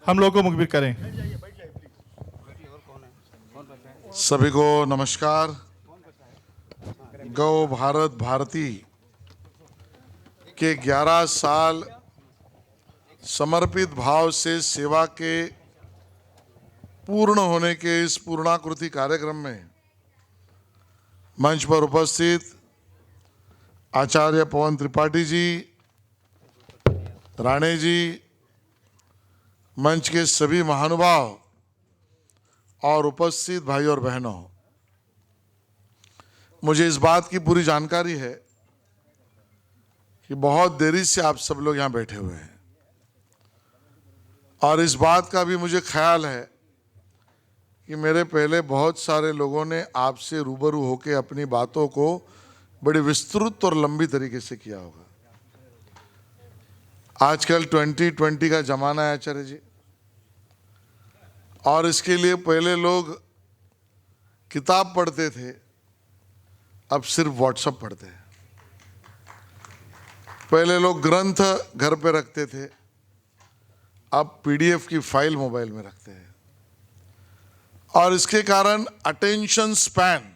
हम लोगों को मुखबिर करें। सभी को नमस्कार। गौ भारत भारती के 11 साल समर्पित भाव से सेवा के पूर्ण होने के इस पूर्णाकृति कार्यक्रम में मंच पर उपस्थित आचार्य पवन त्रिपाठी जी, राणे जी, मंच के सभी महानुभाव और उपस्थित भाई और बहनों, मुझे इस बात की पूरी जानकारी है कि बहुत देरी से आप सब लोग यहाँ बैठे हुए हैं और इस बात का भी मुझे ख्याल है कि मेरे पहले बहुत सारे लोगों ने आपसे रूबरू होकर अपनी बातों को बड़ी विस्तृत और लंबी तरीके से किया होगा। आजकल 2020 का जमाना है आचार्य जी, और इसके लिए पहले लोग किताब पढ़ते थे, अब सिर्फ व्हाट्सएप पढ़ते हैं। पहले लोग ग्रंथ घर पे रखते थे, अब पीडीएफ की फाइल मोबाइल में रखते हैं। और इसके कारण अटेंशन स्पैन,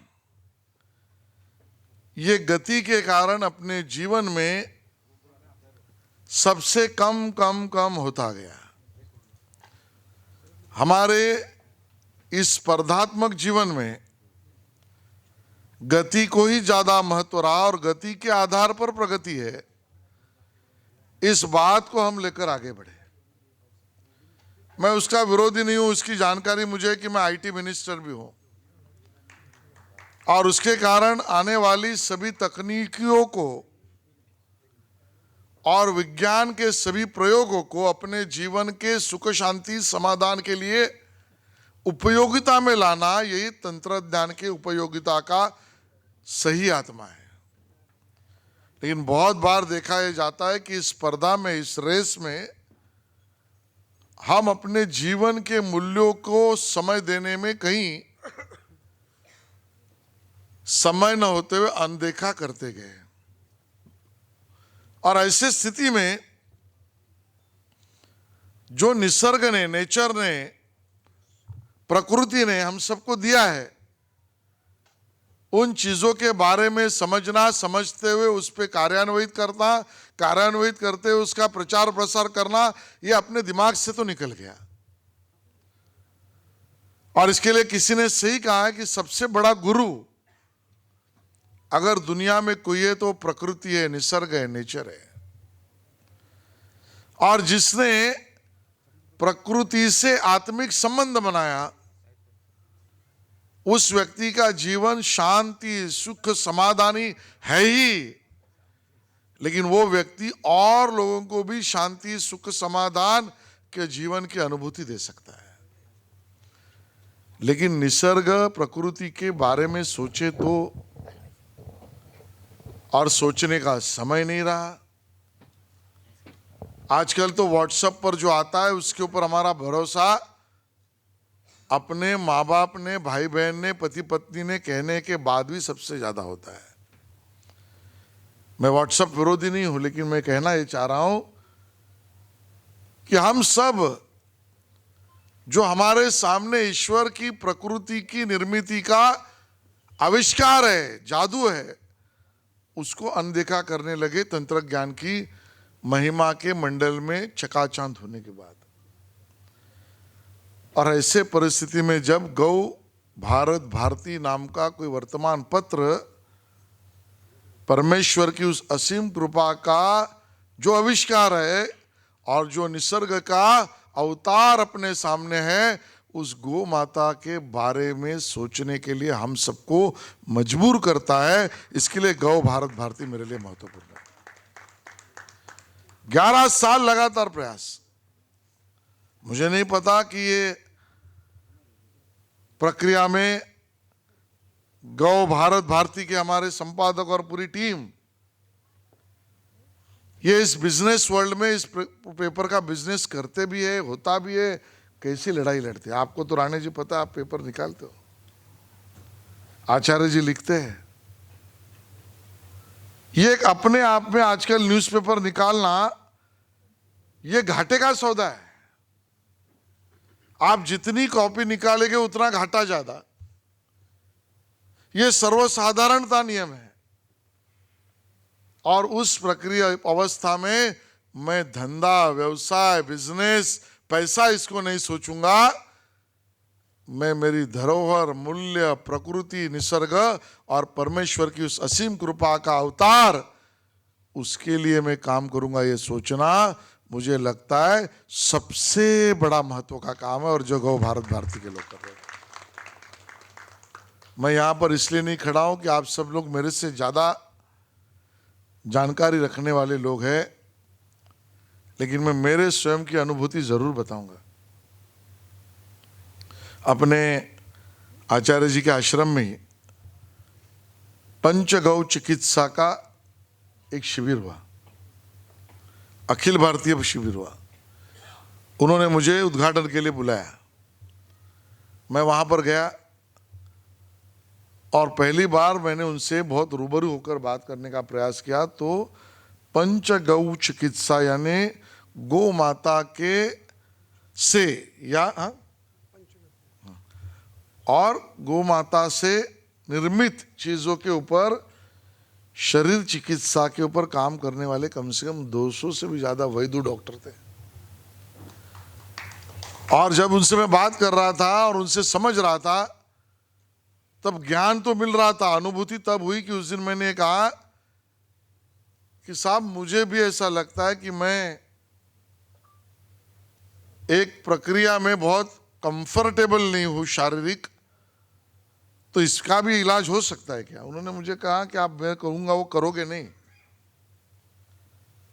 ये गति के कारण अपने जीवन में सबसे कम होता गया। हमारे इस स्पर्धात्मक जीवन में गति को ही ज्यादा महत्व रहा और गति के आधार पर प्रगति है, इस बात को हम लेकर आगे बढ़े। मैं उसका विरोधी नहीं हूं, उसकी जानकारी मुझे है कि मैं आईटी मिनिस्टर भी हूं और उसके कारण आने वाली सभी तकनीकियों को और विज्ञान के सभी प्रयोगों को अपने जीवन के सुख शांति समाधान के लिए उपयोगिता में लाना, यही तंत्रज्ञान के उपयोगिता का सही आत्मा है। लेकिन बहुत बार देखा यह जाता है कि इस स्पर्धा में, इस रेस में हम अपने जीवन के मूल्यों को समय देने में कहीं समय न होते हुए अनदेखा करते गए। और ऐसी स्थिति में जो निसर्ग ने, नेचर ने, प्रकृति ने हम सबको दिया है, उन चीजों के बारे में समझना, समझते हुए उस पर कार्यान्वित करते हुए उसका प्रचार प्रसार करना, ये अपने दिमाग से तो निकल गया। और इसके लिए किसी ने सही कहा है कि सबसे बड़ा गुरु अगर दुनिया में कोई है तो प्रकृति है, निसर्ग है, नेचर है। और जिसने प्रकृति से आत्मिक संबंध बनाया, उस व्यक्ति का जीवन शांति, सुख, समाधानी है ही, लेकिन वो व्यक्ति और लोगों को भी शांति, सुख, समाधान के जीवन की अनुभूति दे सकता है। लेकिन निसर्ग, प्रकृति के बारे में सोचे तो, और सोचने का समय नहीं रहा। आजकल तो व्हाट्सएप पर जो आता है उसके ऊपर हमारा भरोसा अपने माँ बाप ने, भाई बहन ने, पति पत्नी ने कहने के बाद भी सबसे ज्यादा होता है। मैं व्हाट्सएप विरोधी नहीं हूं, लेकिन मैं कहना ये चाह रहा हूं कि हम सब जो हमारे सामने ईश्वर की, प्रकृति की निर्मिति का आविष्कार है, जादू है, उसको अनदेखा करने लगे तंत्रज्ञान की महिमा के मंडल में चकाचौंध होने के बाद। और ऐसे परिस्थिति में जब गौ भारत भारती नाम का कोई वर्तमान पत्र परमेश्वर की उस असीम कृपा का जो आविष्कार है और जो निसर्ग का अवतार अपने सामने है, उस गौ माता के बारे में सोचने के लिए हम सबको मजबूर करता है। इसके लिए गौ भारत भारती मेरे लिए महत्वपूर्ण है। 11 साल लगातार प्रयास। मुझे नहीं पता कि ये प्रक्रिया में गौ भारत भारती के हमारे संपादक और पूरी टीम, ये इस बिजनेस वर्ल्ड में इस पेपर का बिजनेस करते भी है, होता भी है, कैसी लड़ाई लड़ते हैं। आपको तो राणे जी पता है, आप पेपर निकालते हो, आचार्य जी लिखते हैं। ये एक अपने आप में आजकल न्यूज़पेपर निकालना ये घाटे का सौदा है। आप जितनी कॉपी निकालेंगे उतना घाटा ज्यादा। यह सर्वसाधारणता नियम है। और उस प्रक्रिया अवस्था में मैं धंधा, व्यवसाय, बिजनेस, पैसा इसको नहीं सोचूंगा। मैं मेरी धरोहर, मूल्य, प्रकृति, निसर्ग और परमेश्वर की उस असीम कृपा का अवतार, उसके लिए मैं काम करूंगा। ये सोचना मुझे लगता है सबसे बड़ा महत्व का काम है, और जो गौ भारत भारती के लोग कर रहे हैं। मैं यहां पर इसलिए नहीं खड़ा हूं कि आप सब लोग मेरे से ज्यादा जानकारी रखने वाले लोग हैं, लेकिन मैं मेरे स्वयं की अनुभूति जरूर बताऊंगा। अपने आचार्य जी के आश्रम में ही पंचगौ चिकित्सा का एक शिविर हुआ, अखिल भारतीय शिविर हुआ। उन्होंने मुझे उद्घाटन के लिए बुलाया। मैं वहां पर गया और पहली बार मैंने उनसे बहुत रूबरू होकर बात करने का प्रयास किया। तो पंचगौ चिकित्सा यानी गौ माता के से और गौ माता से निर्मित चीजों के ऊपर, शरीर चिकित्सा के ऊपर काम करने वाले कम से कम 200 से भी ज्यादा वैद्य डॉक्टर थे। और जब उनसे मैं बात कर रहा था और उनसे समझ रहा था, तब ज्ञान तो मिल रहा था। अनुभूति तब हुई कि उस दिन मैंने कहा कि साहब, मुझे भी ऐसा लगता है कि मैं एक प्रक्रिया में बहुत कंफर्टेबल नहीं हूं शारीरिक, तो इसका भी इलाज हो सकता है क्या? उन्होंने मुझे कहा कि आप, मैं कहूंगा वो करोगे नहीं,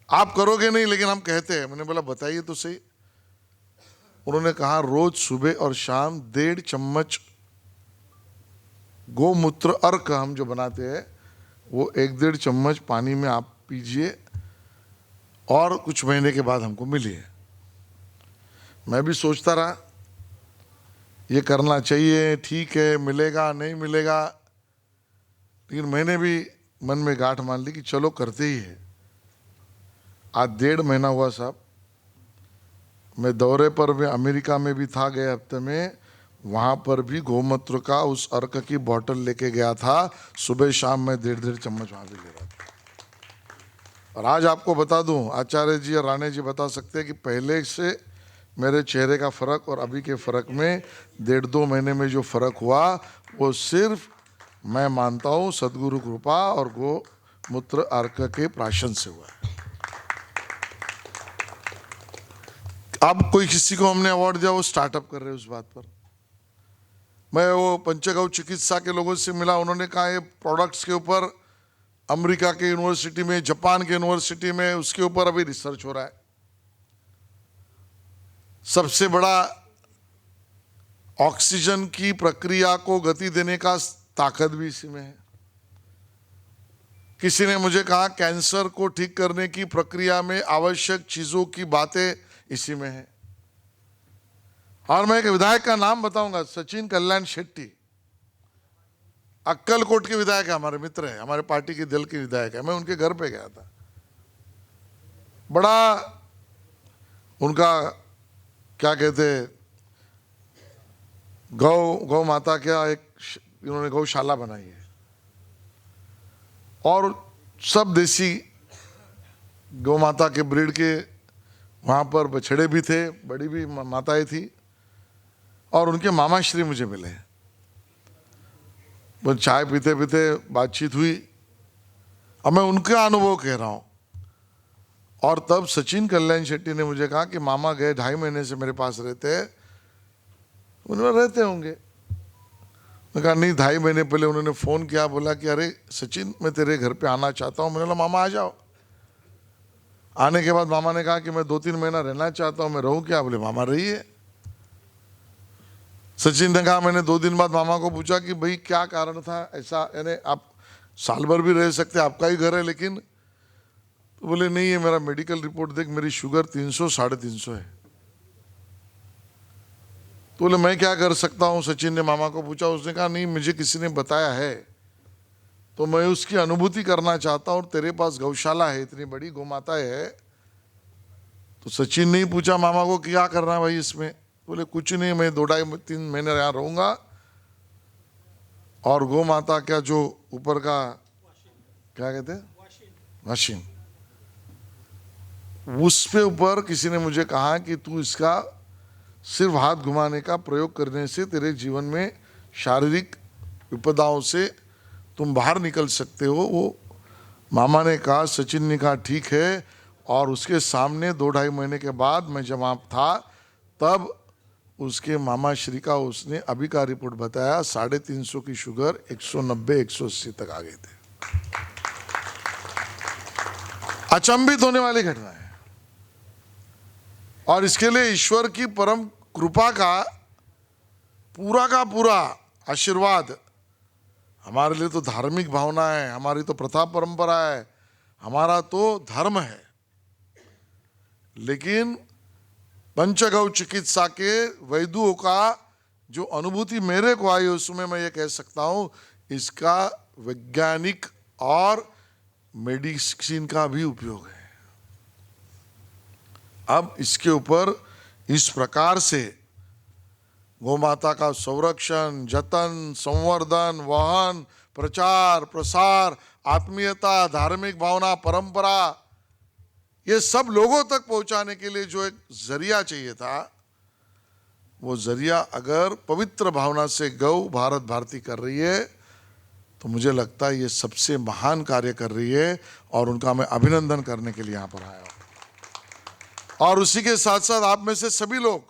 आप करोगे नहीं, लेकिन हम कहते हैं। मैंने बोला बताइए तो सही। उन्होंने कहा रोज सुबह और शाम 1.5 चम्मच गोमूत्र अर्क हम जो बनाते हैं वो 1-1.5 चम्मच पानी में आप पीजिए और कुछ महीने के बाद हमको मिलिए। मैं भी सोचता रहा ये करना चाहिए, ठीक है, मिलेगा नहीं मिलेगा, लेकिन मैंने भी मन में गांठ मान ली कि चलो करते ही है। आज 1.5 महीना हुआ साहब। मैं दौरे पर भी अमेरिका में भी था गए हफ्ते में, वहां पर भी गोमूत्र का उस अर्क की बोतल लेके गया था। सुबह शाम मैं 1.5 चम्मच वहां भी ले रहा था। और आज आपको बता दूं, आचार्य जी और राणे जी बता सकते हैं कि पहले से मेरे चेहरे का फर्क और अभी के फर्क में 1.5-2 महीने में जो फर्क हुआ, वो सिर्फ मैं मानता हूं सदगुरु कृपा और गोमूत्र अर्क के प्राशन से हुआ। अब कोई किसी को हमने अवार्ड दिया, वो स्टार्टअप कर रहे हैं उस बात पर। मैं वो पंचगौ चिकित्सा के लोगों से मिला, उन्होंने कहा ये प्रोडक्ट्स के ऊपर अमेरिका के यूनिवर्सिटी में, जापान के यूनिवर्सिटी में उसके ऊपर अभी रिसर्च हो रहा है। सबसे बड़ा ऑक्सीजन की प्रक्रिया को गति देने का ताकत भी इसी में है। किसी ने मुझे कहा कैंसर को ठीक करने की प्रक्रिया में आवश्यक चीजों की बातें इसी में है। और मैं एक विधायक का नाम बताऊंगा, सचिन कल्याण शेट्टी, अक्कलकोट के विधायक है, हमारे मित्र हैं, हमारे पार्टी के दल के विधायक है। मैं उनके घर पे गया था। बड़ा उनका क्या कहते, गौ माता का एक इन्होंने गौशाला बनाई है और सब देसी गौ माता के ब्रीड के वहां पर बछड़े भी थे, बड़ी भी माताएं थी। और उनके मामा श्री मुझे मिले। वो चाय पीते पीते बातचीत हुई। अब मैं उनका अनुभव कह रहा हूं। और तब सचिन कल्याण शेट्टी ने मुझे कहा कि मामा गए 2.5 महीने से मेरे पास रहते हैं। उन्होंने रहते होंगे। मैं कहा नहीं, 2.5 महीने पहले उन्होंने फोन किया, बोला कि अरे सचिन मैं तेरे घर पे आना चाहता हूँ। मैंने बोला मामा आ जाओ। आने के बाद मामा ने कहा कि मैं 2-3 महीना रहना चाहता हूँ, मैं रहूं क्या? बोले मामा रहिए। सचिन ने कहा, मैंने 2 दिन बाद मामा को पूछा कि भाई क्या कारण था ऐसा, यानी आप साल भर भी रह सकते, आपका ही घर है, लेकिन तो बोले नहीं, है मेरा मेडिकल रिपोर्ट देख, मेरी शुगर 300-350 है। तो बोले मैं क्या कर सकता हूँ? सचिन ने मामा को पूछा। उसने कहा नहीं, मुझे किसी ने बताया है तो मैं उसकी अनुभूति करना चाहता हूँ। तेरे पास गौशाला है, इतनी बड़ी गौ माता है। तो सचिन ने ही पूछा मामा को क्या करना है भाई इसमें? बोले कुछ नहीं, मैं 2-2.5-3 महीने यहाँ रहूँगा और गौ माता का जो ऊपर का क्या कहते हैं मशीन, उस पे ऊपर किसी ने मुझे कहा कि तू इसका सिर्फ हाथ घुमाने का प्रयोग करने से तेरे जीवन में शारीरिक विपदाओं से तुम बाहर निकल सकते हो। वो मामा ने कहा, सचिन ने कहा ठीक है। और उसके सामने 2-2.5 महीने के बाद मैं जब वहाँ था तब उसके मामा श्री का उसने अभी का रिपोर्ट बताया 350 की शुगर 190-180 तक आ गए थे। अचंभित होने वाली घटना है और इसके लिए ईश्वर की परम कृपा का पूरा आशीर्वाद। हमारे लिए तो धार्मिक भावना है, हमारी तो प्रथा परंपरा है, हमारा तो धर्म है, लेकिन पंचगौ चिकित्सा के वैद्यों का जो अनुभूति मेरे को आई उसमें मैं ये कह सकता हूं इसका वैज्ञानिक और मेडिसिन का भी उपयोग है। अब इसके ऊपर इस प्रकार से गौ माता का संरक्षण, जतन, संवर्धन, वहन, प्रचार, प्रसार, आत्मीयता, धार्मिक भावना, परंपरा, ये सब लोगों तक पहुंचाने के लिए जो एक जरिया चाहिए था, वो जरिया अगर पवित्र भावना से गौ भारत भारती कर रही है तो मुझे लगता है ये सबसे महान कार्य कर रही है और उनका मैं अभिनंदन करने के लिए यहां पर आया हूं। और उसी के साथ साथ आप में से सभी लोग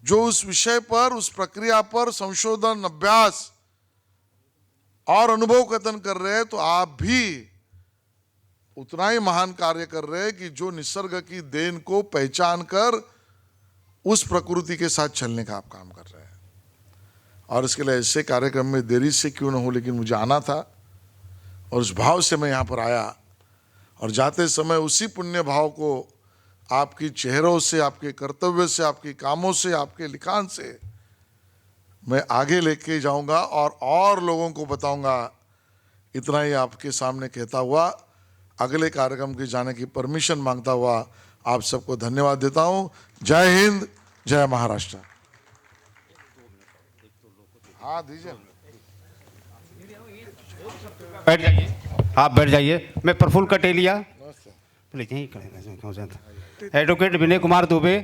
जो उस विषय पर, उस प्रक्रिया पर संशोधन, अभ्यास और अनुभव कथन कर रहे हैं, तो आप भी उतना ही महान कार्य कर रहे हैं कि जो निसर्ग की देन को पहचान कर उस प्रकृति के साथ चलने का आप काम कर रहे हैं। और इसके लिए ऐसे कार्यक्रम में देरी से क्यों न हो, लेकिन मुझे आना था और उस भाव से मैं यहाँ पर आया। और जाते समय उसी पुण्य भाव को आपकी चेहरों से, आपके कर्तव्य से, आपके कामों से, आपके लिखान से मैं आगे लेके जाऊंगा और लोगों को बताऊंगा। इतना ही आपके सामने कहता हुआ अगले कार्यक्रम के जाने की परमिशन मांगता हुआ आप सबको धन्यवाद देता हूं। जय हिंद, जय महाराष्ट्र। हाँ दीजिए, बैठ जाइए, आप बैठ जाइए। मैं प्रफुल्ल कटेलिया, एडवोकेट विनय कुमार दुबे,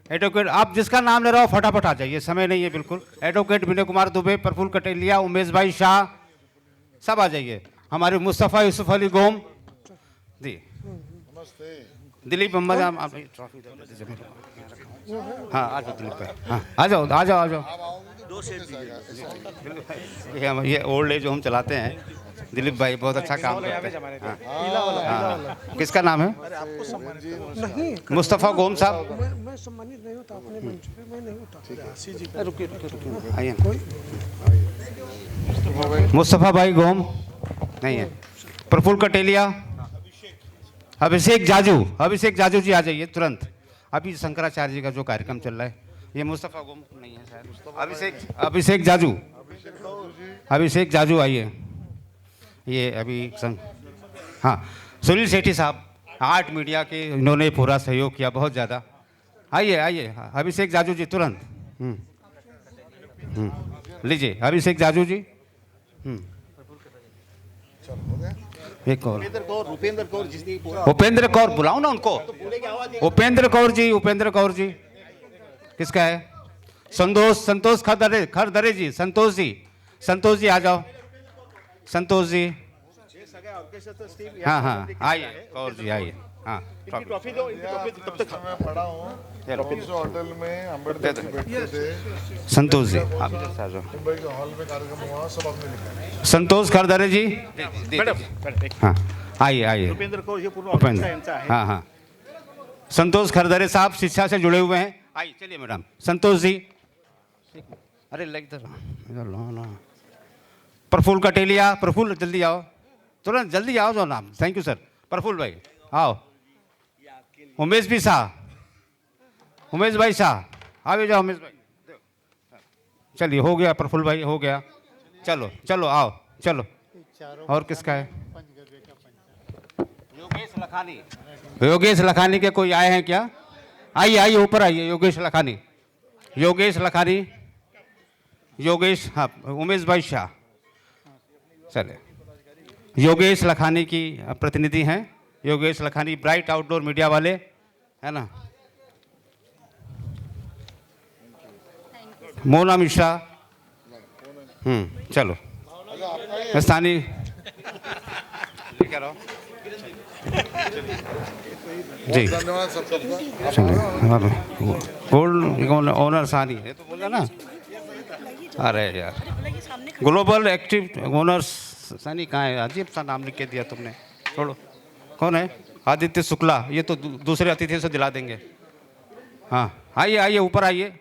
एडवोकेट आप जिसका नाम ले रहा हो फटाफट आ जाइए, समय नहीं है बिल्कुल। एडवोकेट विनय कुमार दुबे, प्रफुल्ल कटेलिया, उमेश भाई शाह, सब आ जाइए। हमारे मुस्तफ़ा यूसुफ अली गोम जी, दिलीप मोहम्मद, आप ट्रॉफी दे दीजिए। हाँ आ जाओ दिलीप भाई, हाँ आ जाओ आ जाओ आ जाओ। ये ओल्ड एज होम चलाते हैं दिलीप भाई, बहुत अच्छा काम करते हैं। हाँ। किसका नाम है? मुस्तफ़ा गोम साहब। मैं सम्मानित नहीं होता अपने मंच पे, मैं नहीं होता। रुकिए आइए। मुस्तफ़ा भाई गोम नहीं है। प्रफुल्ल कटेलिया, अभिषेक जाजू जी आ जाइए तुरंत। अभी शंकराचार्य जी का जो कार्यक्रम चल रहा है, ये मुस्तफ़ा गोम नहीं है शायद। अभिषेक जाजू आइए। ये अभी हाँ, सुनील सेठी साहब, आर्ट मीडिया के इन्होंने पूरा सहयोग किया बहुत ज़्यादा। आइए अभिषेक जाजू जी तुरंत। लीजिए अभिषेक जाजू जी। एक और उपेंद्र कौर, बुलाओ ना उनको। उपेंद्र कौर जी किसका है? संतोष खरदरे जी, संतोष जी आ जाओ। संतोष जी, हाँ आइए। कौर जी आइए। हाँ ट्रॉफी दो, तब तक मैं पढ़ा हूँ होटल में अम्बेडकर जी बैठते थे। संतोष जी मुंबई के हॉल में कार्यक्रम हुआ, सब आपने लिखा है। संतोष खरदरे जी, हाँ आइए। उपेंद्र, हाँ संतोष खरदरे साहब शिक्षा से जुड़े हुए हैं। आइए चलिए मैडम। संतोष जी, अरे इधर प्रफुल्ल कटेलिया, प्रफुल्ल जल्दी आओ, तुरंत जल्दी आओ जो नाम। Thank you sir. प्रफुल्ल भाई आओ। उमेश भाई शाह आगे जाओ। उमेश भाई चलिए, हो गया प्रफुल्ल भाई, हो गया। चलो आओ चलो। और किसका है? योगेश लखानी के कोई आए हैं क्या? आइए आइए ऊपर आइए। योगेश लखानी, योगेश लखानी, योगेश, हाँ उमेश भाई शाह, चले। योगेश लखानी की प्रतिनिधि हैं, Yogesh Lakhani, bright outdoor media वाले, है ना। मोना मिश्रा, चलो। स्थानीय क्या रहो जी, धन्यवाद सबका। गोल्ड ओनर सानी है तो बोला ना। अरे यार, ग्लोबल एक्टिव ओनर्स सानी कहाँ है? अजीब सा नाम लिख के दिया तुमने, छोड़ो। कौन है? आदित्य शुक्ला, ये तो दूसरे अतिथि से दिला देंगे। हाँ आइए आइए ऊपर आइए,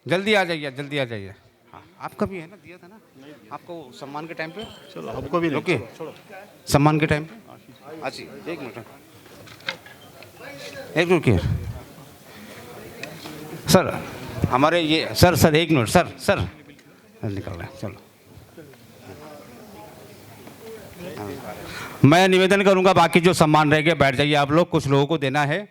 जल्दी आ जाइए, जल्दी आ जाइए। हाँ आपका भी है ना, दिया था ना आपको सम्मान के टाइम पे। चलो आपको भी ओके, सम्मान के टाइम पे। अच्छा एक मिनट, एक मिनट सर, हमारे ये सर एक मिनट सर निकल रहे हैं, चलो। मैं निवेदन करूंगा बाकी जो सम्मान रह गए बैठ जाइए आप लोग, कुछ लोगों को देना है।